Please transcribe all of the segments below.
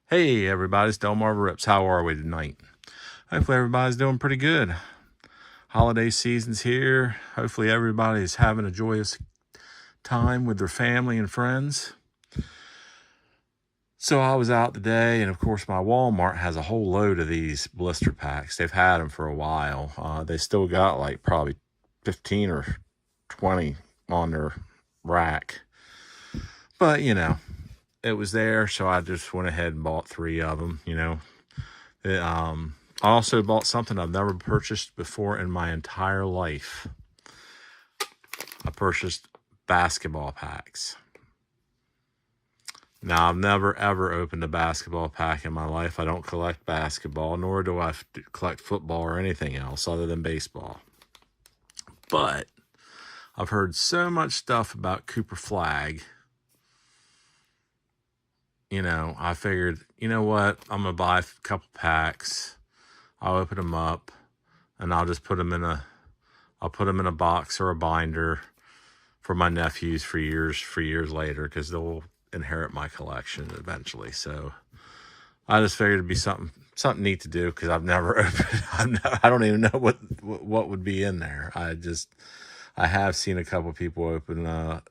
Hey everybody, it's Delmarva Rips. How are we tonight? Hopefully everybody's doing pretty good. Holiday season's here. Hopefully everybody's having a joyous time with their family and friends. So I was out today, and of course my Walmart has a whole load of these blister packs. They've had them for a while. They still got like probably 15 or 20 on their rack. But, it was there, so I just went ahead and bought 3 of them, I also bought something I've never purchased before in my entire life. I purchased basketball packs. Now, I've never, ever opened a basketball pack in my life. I don't collect basketball, nor do I collect football or anything else other than baseball. But I've heard so much stuff about Cooper Flag. I figured, you know what? I'm going to buy a couple packs. I'll open them up, and I'll just put them in a box or a binder for my nephews for years later, because they'll inherit my collection eventually. So I just figured it'd be something neat to do, because I've never opened. I don't even know what would be in there. I have seen a couple people open a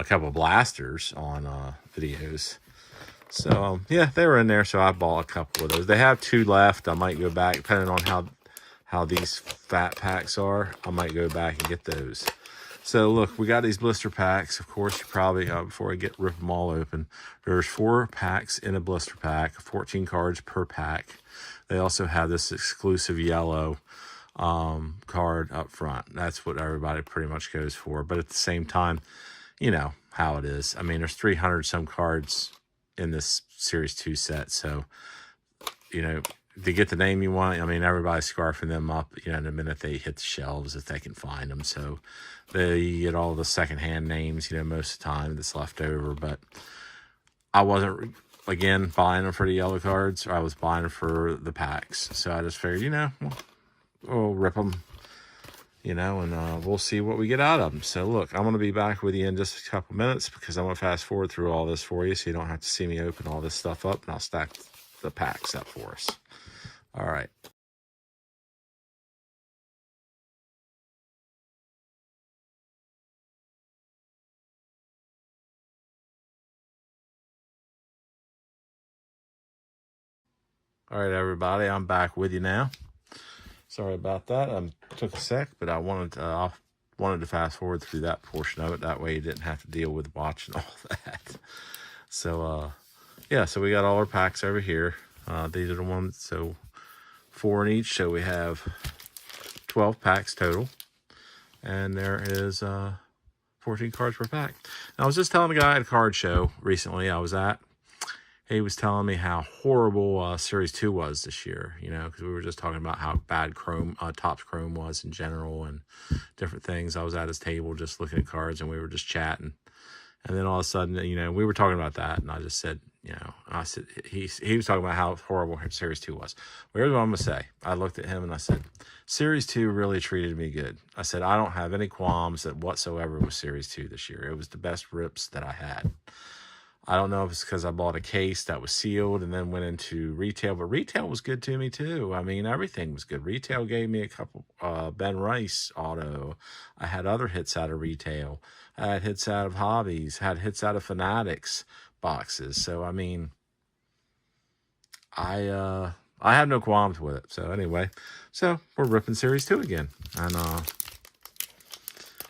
couple blasters on videos. So yeah, they were in there, so I bought a couple of those. They have 2 left. I might go back, depending on how these fat packs are. I might go back and get those. So look, we got these blister packs. Of course, you probably, before I rip them all open, there's 4 packs in a blister pack, 14 cards per pack. They also have this exclusive yellow card up front. That's what everybody pretty much goes for. But at the same time, you know how it is. I mean, there's 300 some cards in this Series 2 set. So, to get the name you want, I mean, everybody's scarfing them up, the minute they hit the shelves, if they can find them. So they get all the secondhand names, most of the time that's left over. But I wasn't, again, buying them for the yellow cards, or I was buying them for the packs. So I just figured, we'll rip them, and we'll see what we get out of them. So look, I'm going to be back with you in just a couple minutes, because I'm going to fast forward through all this for you, so you don't have to see me open all this stuff up, and I'll stack the packs up for us. All right. All right, everybody, I'm back with you now. Sorry about that. Took a sec, but I wanted to fast forward through that portion of it. That way you didn't have to deal with watching all that. So, yeah, so we got all our packs over here. These are the ones, so 4 in each. So we have 12 packs total. And there is 14 cards per pack. And I was just telling a guy at a card show recently I was at. He was telling me how horrible Series 2 was this year, because we were just talking about how bad TOPPS Chrome was in general and different things. I was at his table just looking at cards, and we were just chatting. And then all of a sudden, we were talking about that, and I just said, I said, he was talking about how horrible Series 2 was. Well, here's what I'm going to say. I looked at him and I said, Series 2 really treated me good. I said, I don't have any qualms whatsoever with Series 2 this year. It was the best rips that I had. I don't know if it's because I bought a case that was sealed and then went into retail, but retail was good to me too. I mean, everything was good. Retail gave me a couple Ben Rice auto. I had other hits out of retail. I had hits out of hobbies, had hits out of Fanatics boxes. So, I mean, I have no qualms with it. So anyway, so we're ripping Series 2 again. And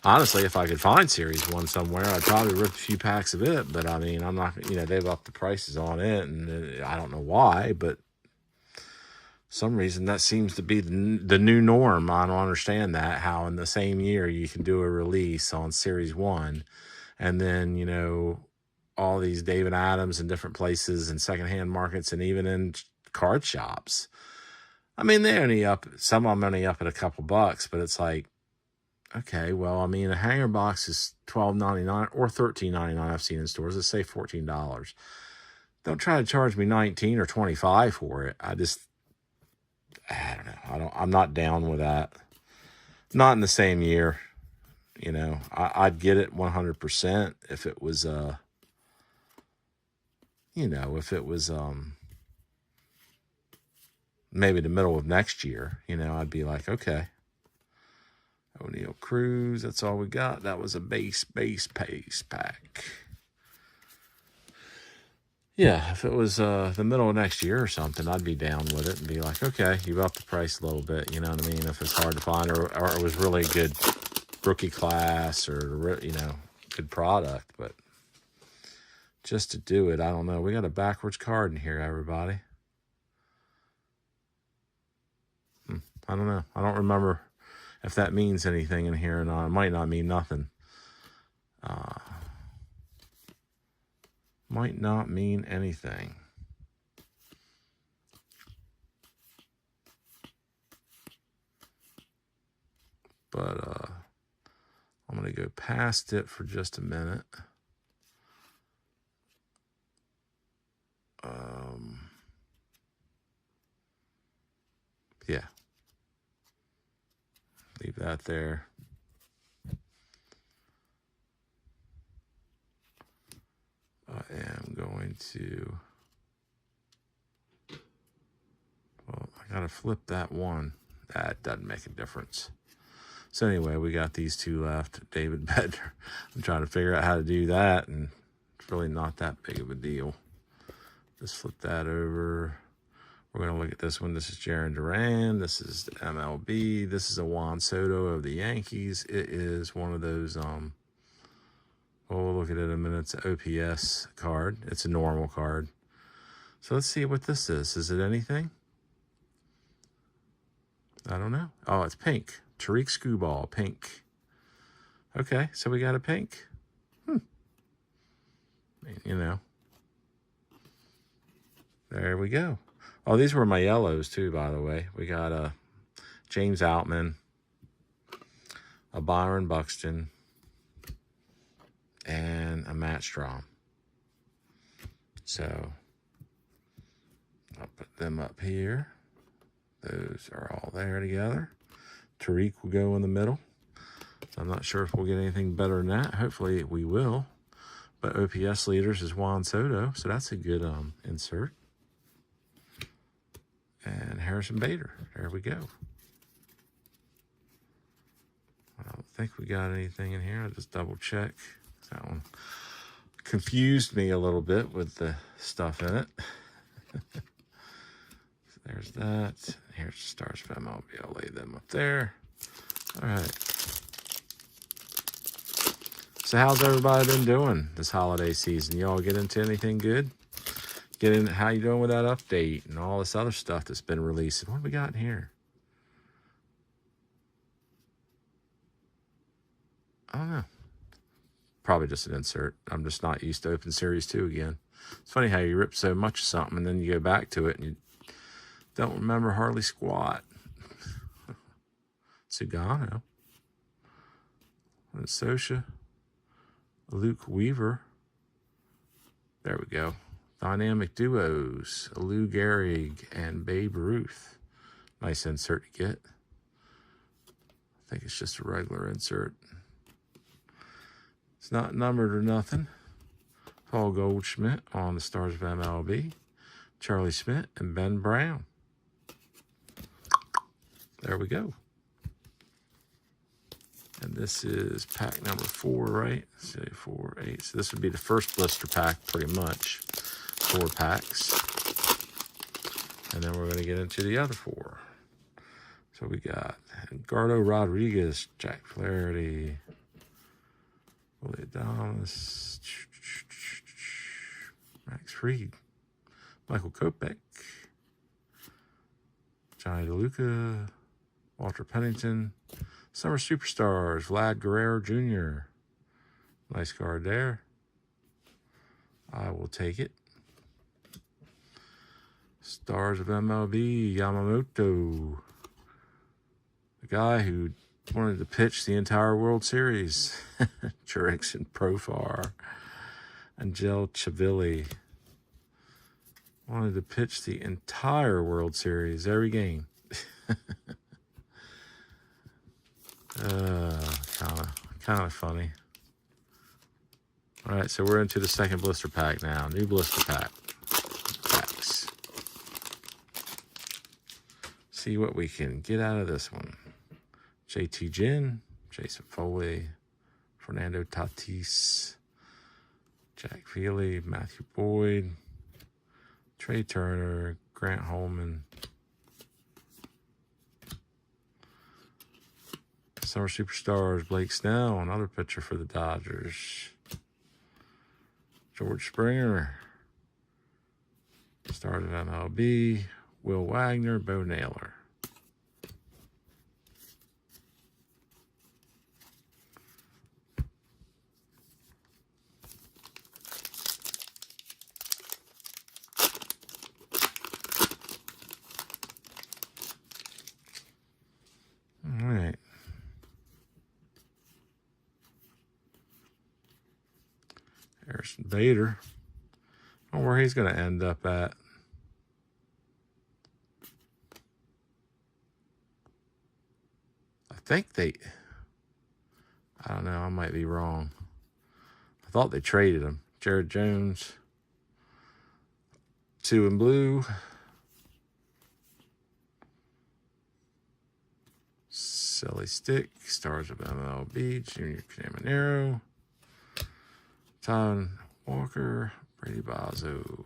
honestly, if I could find Series 1 somewhere, I'd probably rip a few packs of it. But, I mean, I'm not, they've upped the prices on it, and I don't know why, but some reason that seems to be the new norm. I don't understand that, how in the same year you can do a release on Series 1, and then, all these David Adams in different places and secondhand markets and even in card shops. I mean, some of them only up at a couple bucks, but it's like, okay, well, I mean, a hanger box is $12.99 or $13.99 I've seen in stores. Let's say $14. Don't try to charge me $19 or $25 for it. I don't know. I'm not down with that. Not in the same year. I'd get it 100% if it was you know, if it was maybe the middle of next year, you know, I'd be like, okay, O'Neal Cruz, that's all we got. That was a base pack. Yeah, if it was the middle of next year or something, I'd be down with it and be like, okay, you upped the price a little bit, you know what I mean? If it's hard to find or it was really good rookie class or, you know, good product. But just to do it, I don't know. We got a backwards card in here, everybody. I don't know. I don't remember if that means anything in here or not. It might not mean nothing. Might not mean anything. But I'm going to go past it for just a minute. Yeah. Leave that there. I am going to... Well, I got to flip that one. That doesn't make a difference. So anyway, we got these two left. David Bednar. I'm trying to figure out how to do that, and it's really not that big of a deal. Just flip that over. We're going to look at this one. This is Jarren Duran. This is the MLB. This is a Juan Soto of the Yankees. It is one of those, oh, we'll look at it in a minute. It's an OPS card. It's a normal card. So let's see what this is. Is it anything? I don't know. Oh, it's pink. Tariq Skubal, pink. Okay, so we got a pink. You know. There we go. Oh, these were my yellows too, by the way. We got a James Outman, a Byron Buxton, and a Matt Strom. So I'll put them up here. Those are all there together. Tariq will go in the middle. So I'm not sure if we'll get anything better than that. Hopefully we will. But OPS leaders is Juan Soto, so that's a good insert. And Harrison Bader. There we go. I don't think we got anything in here. I'll just double check. That one confused me a little bit with the stuff in it. So there's that. Here's the stars of MLB. I'll lay them up there. All right. So how's everybody been doing this holiday season? Y'all get into anything good? Get in, how you doing with that update and all this other stuff that's been released? What have we got in here? I don't know. Probably just an insert. I'm just not used to Open Series 2 again. It's funny how you rip so much of something and then you go back to it and you don't remember hardly squat. Sugano. Sosha. Luke Weaver. There we go. Dynamic duos, Lou Gehrig and Babe Ruth. Nice insert to get. I think it's just a regular insert. It's not numbered or nothing. Paul Goldschmidt on the Stars of MLB. Charlie Smith and Ben Brown. There we go. And this is pack number 4, right? Say 4, 8. So this would be the first blister pack, pretty much. 4 packs. And then we're going to get into the other 4. So we got Edgardo Rodriguez, Jack Flaherty, Willie Adames, Max Fried, Michael Kopech, Johnny DeLuca, Walter Pennington, Summer Superstars, Vlad Guerrero Jr. Nice card there. I will take it. Stars of MLB, Yamamoto. The guy who wanted to pitch the entire World Series. Truex and Profar. Angel Chavilli. Wanted to pitch the entire World Series, every game. Kind of funny. All right, so we're into the second blister pack now. New blister packs. See what we can get out of this one. JT Ginn, Jason Foley, Fernando Tatis, Jack Feely, Matthew Boyd, Trey Turner, Grant Holman, Summer Superstars, Blake Snell, another pitcher for the Dodgers, George Springer, Stars of MLB, Will Wagner, Bo Naylor. All right. Harrison Bader. I don't know where he's going to end up at. I think I don't know, I might be wrong. I thought they traded him. Jared Jones, 2 in blue. Silly Stick, Stars of MLB, Junior Caminero, Tom Walker, Brady Bozzo.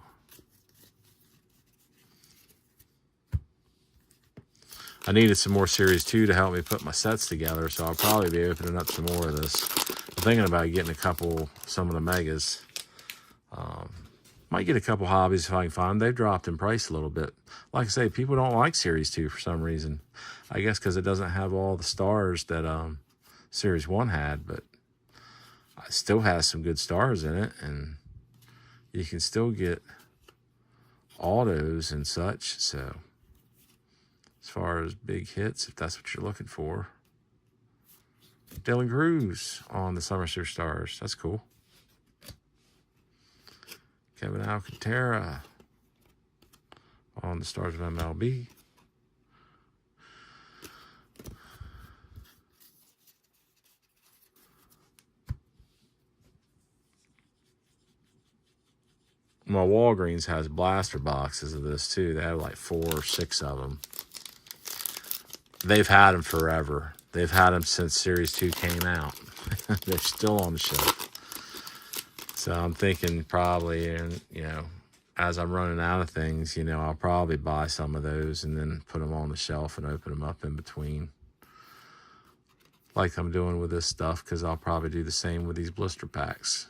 I needed some more Series 2 to help me put my sets together, so I'll probably be opening up some more of this. I'm thinking about getting some of the megas. Might get a couple hobbies if I can find them. They've dropped in price a little bit. Like I say, people don't like Series 2 for some reason. I guess because it doesn't have all the stars that Series 1 had, but it still has some good stars in it, and you can still get autos and such. So as far as big hits, if that's what you're looking for. Dylan Cruz on the Summer Superstars. That's cool. Kevin Alcantara on the Stars of MLB. My Walgreens has blaster boxes of this too. They have like 4 or 6 of them. They've had them forever. They've had them since Series 2 came out. They're still on the shelf. So I'm thinking probably, and as I'm running out of things, I'll probably buy some of those and then put them on the shelf and open them up in between, like I'm doing with this stuff, because I'll probably do the same with these blister packs.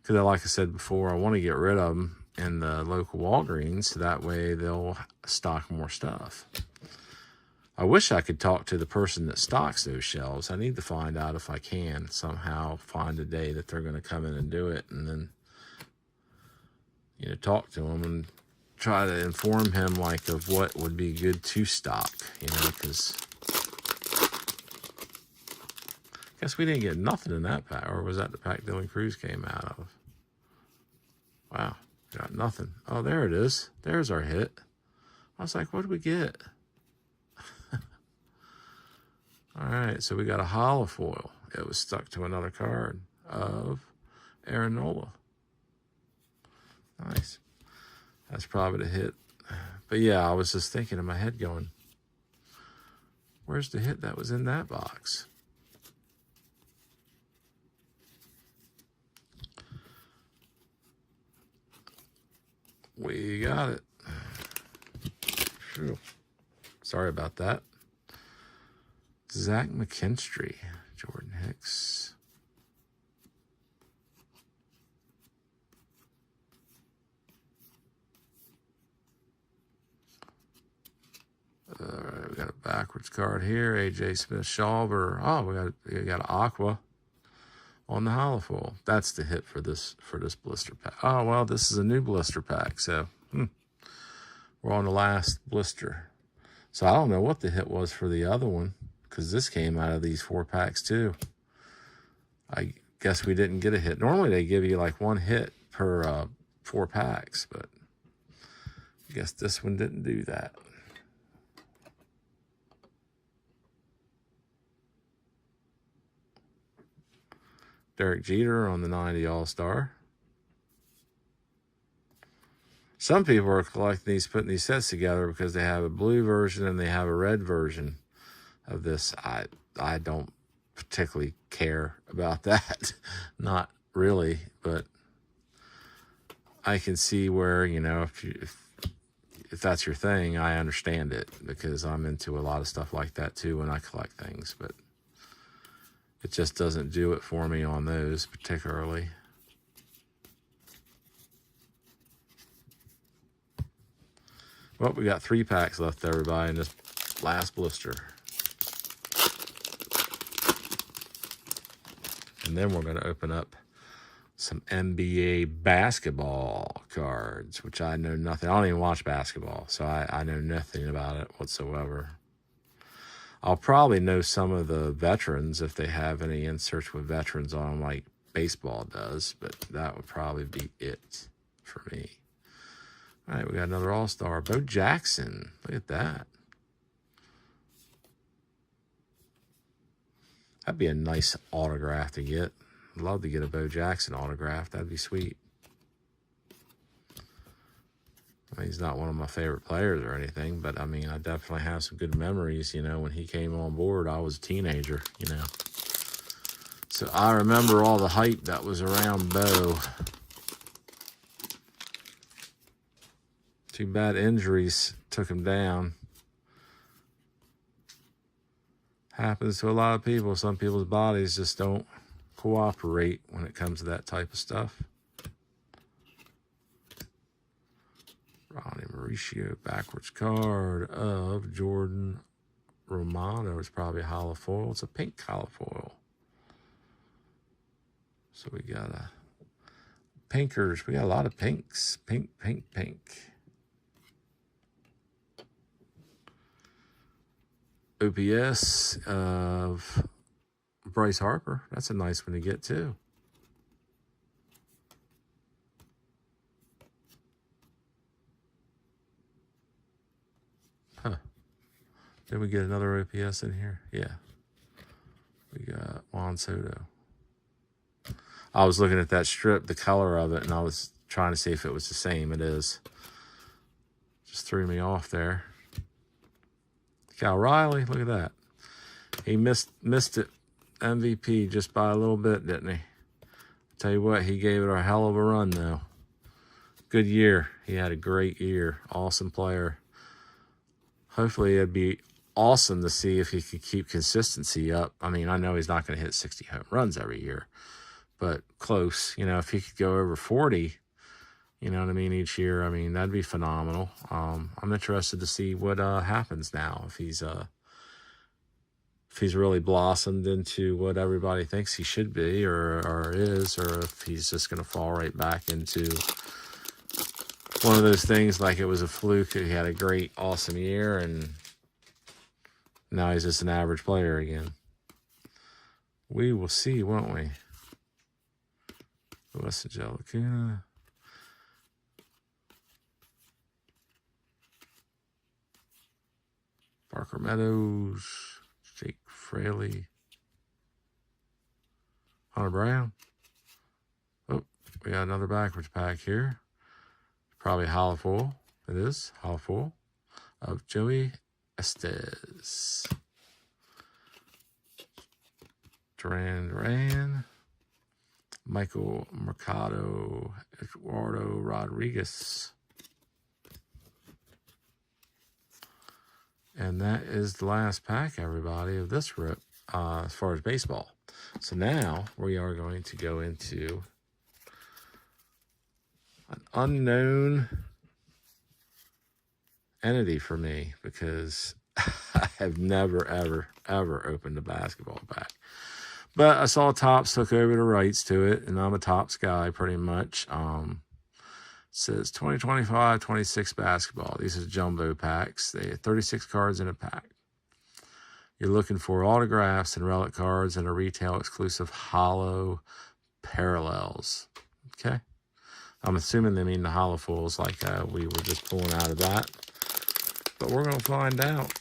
Because like I said before, I want to get rid of them in the local Walgreens, so that way they'll stock more stuff. I wish I could talk to the person that stocks those shelves. I need to find out if I can somehow find a day that they're going to come in and do it, and then, talk to him and try to inform him of what would be good to stock, because I guess we didn't get nothing in that pack. Or was that the pack Dylan Cruz came out of? Wow, got nothing. Oh, there it is. There's our hit. I was like, what did we get? All right, so we got a hollow foil. It was stuck to another card of Aaron Nola. Nice. That's probably the hit. But yeah, I was just thinking in my head going, where's the hit that was in that box? We got it. Phew. Sorry about that. Zach McKinstry, Jordan Hicks. All right, we got a backwards card here. AJ Smith-Shawver. Oh, we got an Aqua on the hollow foil. That's the hit for this blister pack. Oh well, this is a new blister pack, so we're on the last blister. So I don't know what the hit was for the other one, because this came out of these 4 packs too. I guess we didn't get a hit. Normally they give you like 1 hit per 4 packs, but I guess this one didn't do that. Derek Jeter on the 90 All-Star. Some people are collecting these, putting these sets together because they have a blue version and they have a red version of this. I don't particularly care about that. Not really, but I can see where, you know, if that's your thing, I understand it, because I'm into a lot of stuff like that too when I collect things, but it just doesn't do it for me on those particularly. Well, we got 3 packs left, everybody, in this last blister. And then we're going to open up some NBA basketball cards, which I know nothing. I don't even watch basketball, so I know nothing about it whatsoever. I'll probably know some of the veterans if they have any inserts with veterans on them, like baseball does, but that would probably be it for me. All right, we got another All-Star. Bo Jackson. Look at that. That'd be a nice autograph to get. I'd love to get a Bo Jackson autograph. That'd be sweet. I mean, he's not one of my favorite players or anything, but I mean, I definitely have some good memories. You know, when he came on board, I was a teenager, you know. So I remember all the hype that was around Bo. Too bad injuries took him down. Happens to a lot of people. Some people's bodies just don't cooperate when it comes to that type of stuff. Ronnie Mauricio backwards card of Jordan Romano. It's probably a hollow foil. It's a pink hollow foil. So we got a pinkers. We got a lot of pinks. Pink, pink, pink. OPS of Bryce Harper. That's a nice one to get too. Huh. Did we get another OPS in here? Yeah. We got Juan Soto. I was looking at that strip, the color of it, and I was trying to see if it was the same. It is. Just threw me off there. Cal Riley, look at that. He missed it MVP just by a little bit, didn't he? Tell you what, he gave it a hell of a run, though. Good year. He had a great year. Awesome player. Hopefully, it'd be awesome to see if he could keep consistency up. I mean, I know he's not going to hit 60 home runs every year, but close. You know, if he could go over 40, you know what I mean, each year, I mean, that'd be phenomenal. I'm interested to see what happens now, if he's really blossomed into what everybody thinks he should be or is, or if he's just going to fall right back into one of those things like it was a fluke. He had a great, awesome year, and now he's just an average player again. We will see, won't we? West Lacuna. Parker Meadows. Jake Fraley. Hunter Brown. Oh, we got another backwards pack here. Probably hollow foil. It is hollow foil of Joey Estes. Duran. Michael Mercado. Eduardo Rodriguez. And that is the last pack, everybody, of this rip as far as baseball. So now we are going to go into an unknown entity for me, because I have never, ever, ever opened a basketball pack. But I saw TOPPS took over the rights to it, and I'm a TOPPS guy pretty much. It says 2025-26 basketball. These are jumbo packs. They have 36 cards in a pack. You're looking for autographs and relic cards and a retail exclusive hollow parallels. Okay? I'm assuming they mean the hollow foils like we were just pulling out of that. But we're going to find out.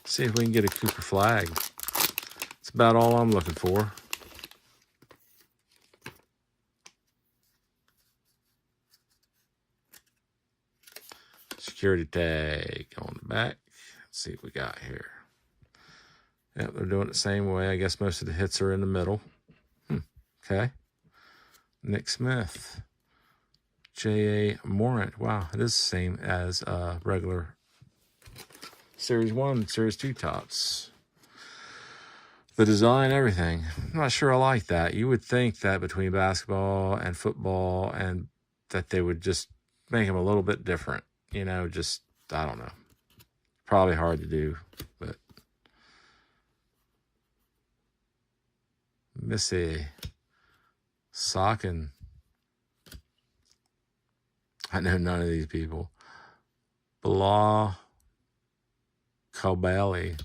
See if we can get a Cooper flag. It's about all I'm looking for. Security tag on the back. Let's see what we got here. Yep, they're doing it the same way. I guess most of the hits are in the middle. Okay. Nick Smith. J.A. Morant. Wow, it is the same as regular Series 1, Series 2 Topps. The design, everything. I'm not sure I like that. You would think that between basketball and football and that they would just make them a little bit different. You know, just, I don't know. Probably hard to do, but. Missy. Socken. I know none of these people. Blah. Kobali.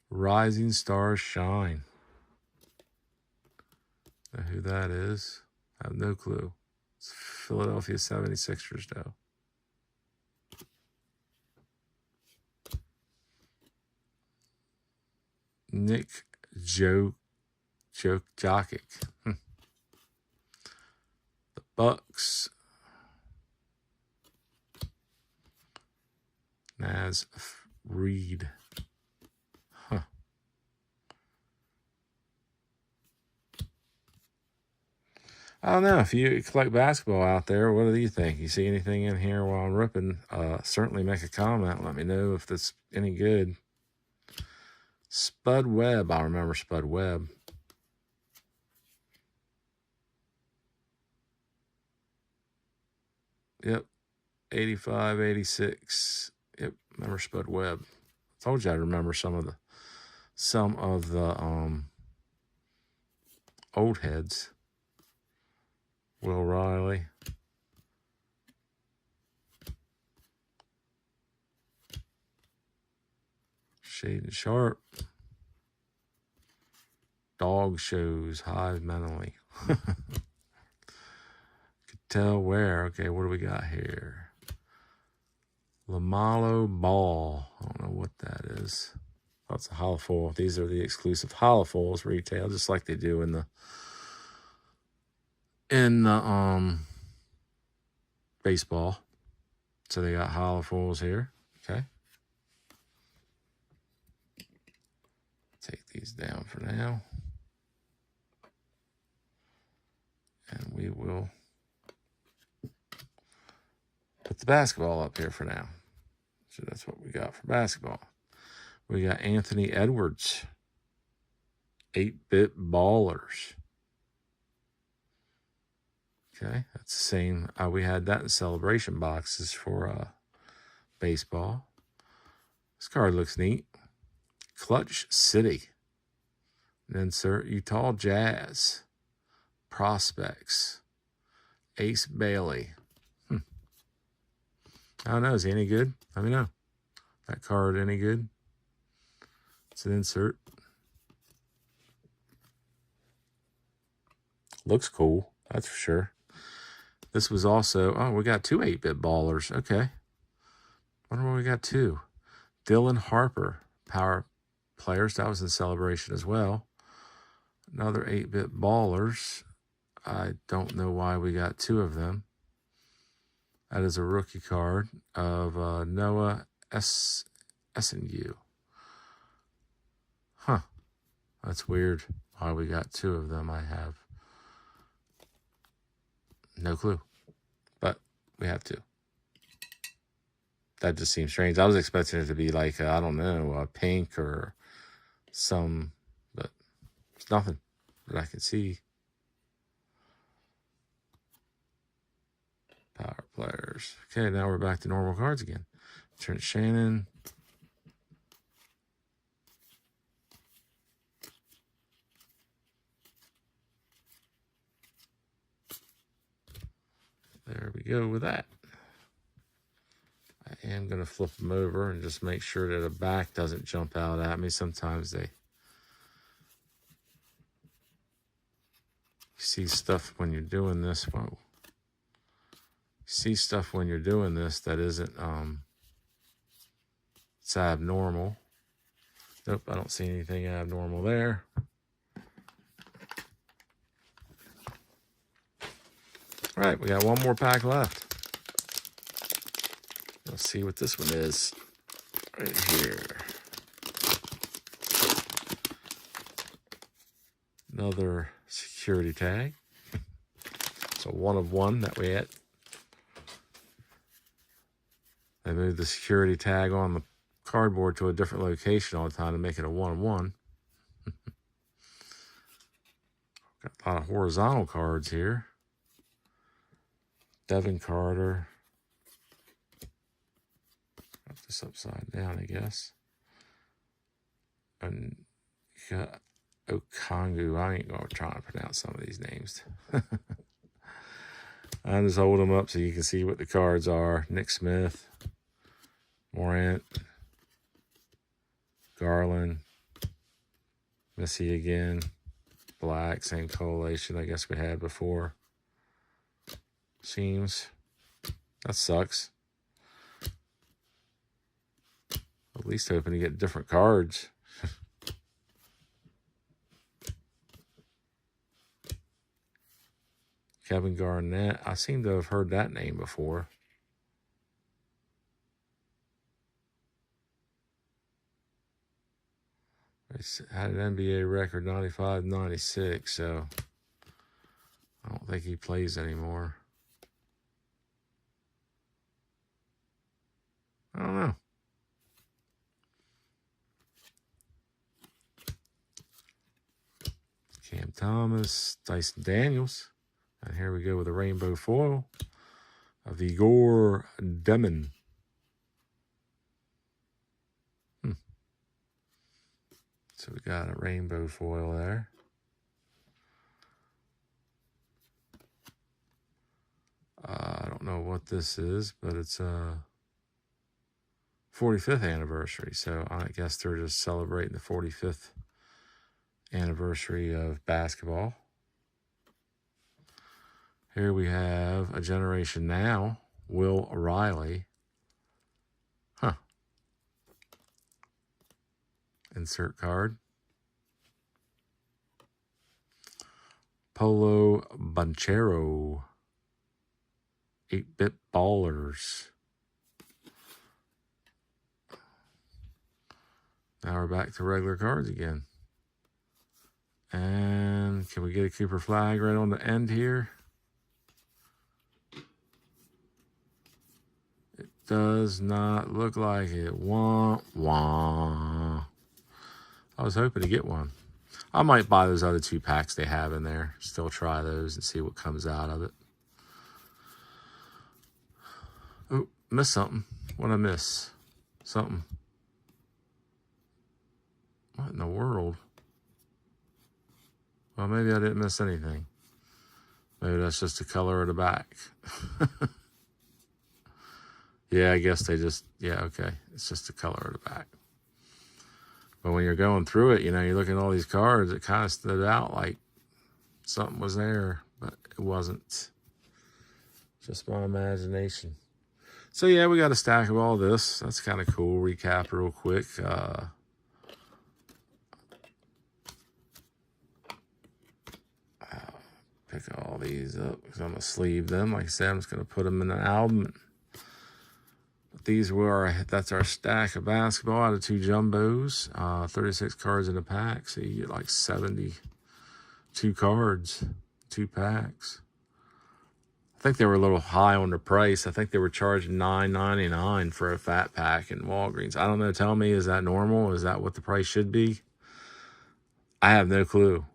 Rising Stars Shine. Know who that is? I have no clue. It's Philadelphia 76ers, though. Nick Jokic. The Bucks. Naz Reed. Huh. I don't know. If you collect basketball out there, what do you think? You see anything in here while I'm ripping? Certainly make a comment. Let me know if that's any good. Spud Webb. I remember Spud Webb. Yep. 85, 86. Yep. Remember Spud Webb. I told you I remember some of the old heads. Will Riley. Shaden Sharp. Dog shows. Hive mentally. Could tell where. Okay, what do we got here? LaMelo Ball. I don't know what that is. That's a holofoil. These are the exclusive holofoils retail, just like they do in the baseball. So they got holofoils here. Okay. Take these down for now. And we will put the basketball up here for now. So that's what we got for basketball. We got Anthony Edwards. 8-bit ballers. Okay, that's the same. We had that in celebration boxes for baseball. This card looks neat. Clutch City. And insert Utah Jazz. Prospects. Ace Bailey. I don't know. Is he any good? Let me know. That card any good? It's an insert. Looks cool. That's for sure. This was also, oh, we got 2 8-bit ballers. Okay. Wonder why we got 2. Dylan Harper, power players. That was in celebration as well. Another 8-bit ballers. I don't know why we got 2 of them. That is a rookie card of Noah SNU. Huh. That's weird why we got 2 of them. I have no clue. But we have 2. That just seems strange. I was expecting it to be like, I don't know, pink or some, but it's nothing that I can see. Power players. Okay, now we're back to normal cards again. Trent Shannon. There we go with that. I am going to flip them over and just make sure that the back doesn't jump out at me. Sometimes they see stuff when you're doing this. Whoa. See stuff when you're doing this that isn't it's abnormal. Nope, I don't see anything abnormal there. All right, we got one more pack left. Let's see what this one is. Right here. Another security tag. So one of one that we had. They moved the security tag on the cardboard to a different location all the time to make it a 1-of-1. Got a lot of horizontal cards here. Devin Carter. Got this upside down, I guess. And you got Okongu. I ain't going to try to pronounce some of these names. I just hold them up so you can see what the cards are. Nick Smith. Morant. Garland. Missy again. Black. Same collation I guess we had before. Seems. That sucks. At least hoping to get different cards. Kevin Garnett. I seem to have heard that name before. He had an NBA record 95-96, so I don't think he plays anymore. I don't know. Cam Thomas, Dyson Daniels. And here we go with a rainbow foil of Igor Demon. So we got a rainbow foil there. I don't know what this is, but it's a 45th anniversary. So I guess they're just celebrating the 45th anniversary of basketball. Here we have a generation now, Will Riley. Insert card. Polo Banchero. 8-bit ballers. Now we're back to regular cards again. And can we get a Cooper flag right on the end here? It does not look like it. Wah, wah. I was hoping to get one. I might buy those other 2 packs they have in there. Still try those and see what comes out of it. Oh, missed something. What'd I miss? Something. What in the world? Well, maybe I didn't miss anything. Maybe that's just the color of the back. Yeah, I guess they just, yeah, okay. It's just the color of the back. But when you're going through it, you know, you're looking at all these cards, it kind of stood out like something was there, but it wasn't. Just my imagination. So, yeah, we got a stack of all this. That's kind of cool. Recap real quick. Pick all these up because I'm going to sleeve them. Like I said, I'm just going to put them in the album. These were that's our stack of basketball out of 2 jumbos, 36 cards in a pack, so you get like 72 cards, 2 packs. I think they were a little high on the price. I think they were charging $9.99 for a fat pack in Walgreens. I don't know. Tell me, is that normal? Is that what the price should be? I have no clue.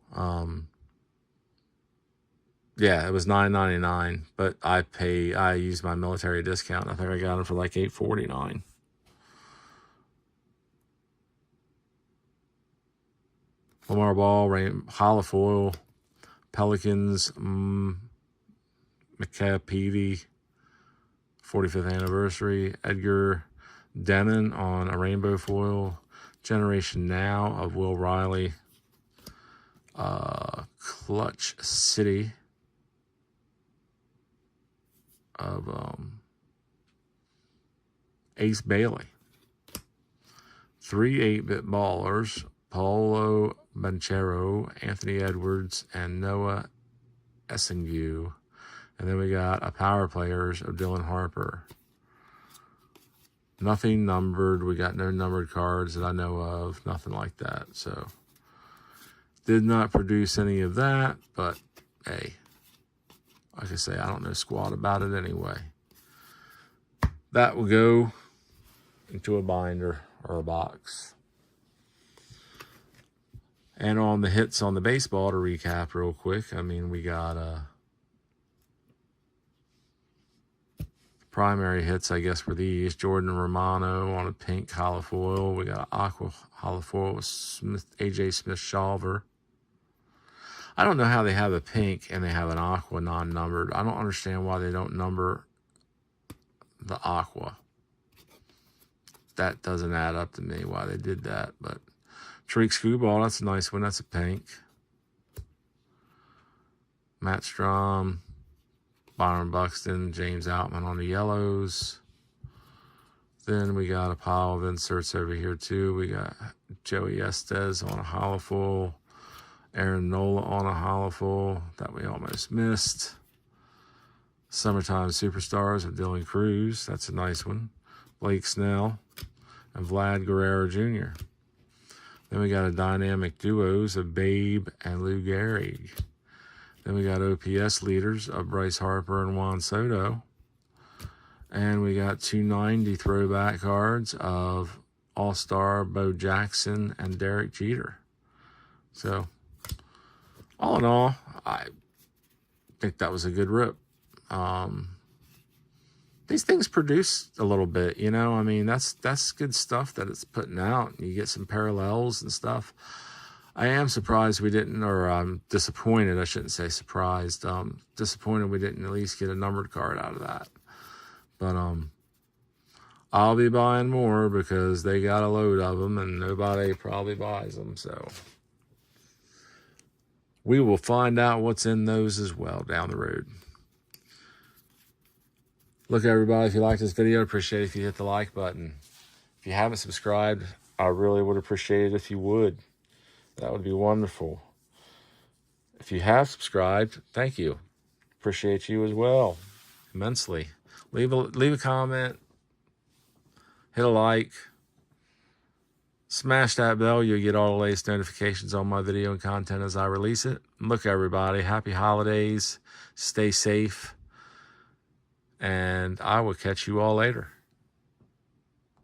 Yeah, it was $9.99, but I used my military discount. I think I got them for like $8.49. Lamar Ball, Holofoil, Pelicans, McCapeedy, 45th anniversary, Edgar Demon on a rainbow foil, Generation Now of Will Riley, Clutch City of Ace Bailey. 3 8-bit ballers, Paulo Banchero, Anthony Edwards, and Noah Essingu. And then we got a power players of Dylan Harper. Nothing numbered. We got no numbered cards that I know of. Nothing like that. So, did not produce any of that. But, hey, like I say, I don't know squat about it anyway. That will go into a binder or a box. And on the hits on the baseball, to recap real quick, I mean, we got primary hits, I guess, were these. Jordan Romano on a pink holofoil. We got an aqua holofoil with AJ Smith-Shawver. I don't know how they have a pink and they have an aqua non-numbered. I don't understand why they don't number the aqua. That doesn't add up to me why they did that. But Tariq Skubal, that's a nice one. That's a pink. Matt Strom, Byron Buxton, James Outman on the yellows. Then we got a pile of inserts over here too. We got Joey Estes on a holofoil. Aaron Nola on a holofoil that we almost missed. Summertime Superstars of Dylan Cruz. That's a nice one. Blake Snell and Vlad Guerrero Jr. Then we got a dynamic duos of Babe and Lou Gehrig. Then we got OPS leaders of Bryce Harper and Juan Soto. And we got 290 throwback cards of All-Star Bo Jackson and Derek Jeter. So, all in all, I think that was a good rip. These things produce a little bit, you know. I mean, that's good stuff that it's putting out. You get some parallels and stuff. I am surprised we didn't, or I'm disappointed. I shouldn't say surprised. Disappointed we didn't at least get a numbered card out of that. But I'll be buying more because they got a load of them and nobody probably buys them. So we will find out what's in those as well down the road. Look, everybody, if you like this video, appreciate it if you hit the like button. If you haven't subscribed, I really would appreciate it if you would. That would be wonderful. If you have subscribed, thank you. Appreciate you as well, immensely. Leave a comment, hit a like, smash that bell. You'll get all the latest notifications on my video and content as I release it. Look, everybody, happy holidays. Stay safe. And I will catch you all later.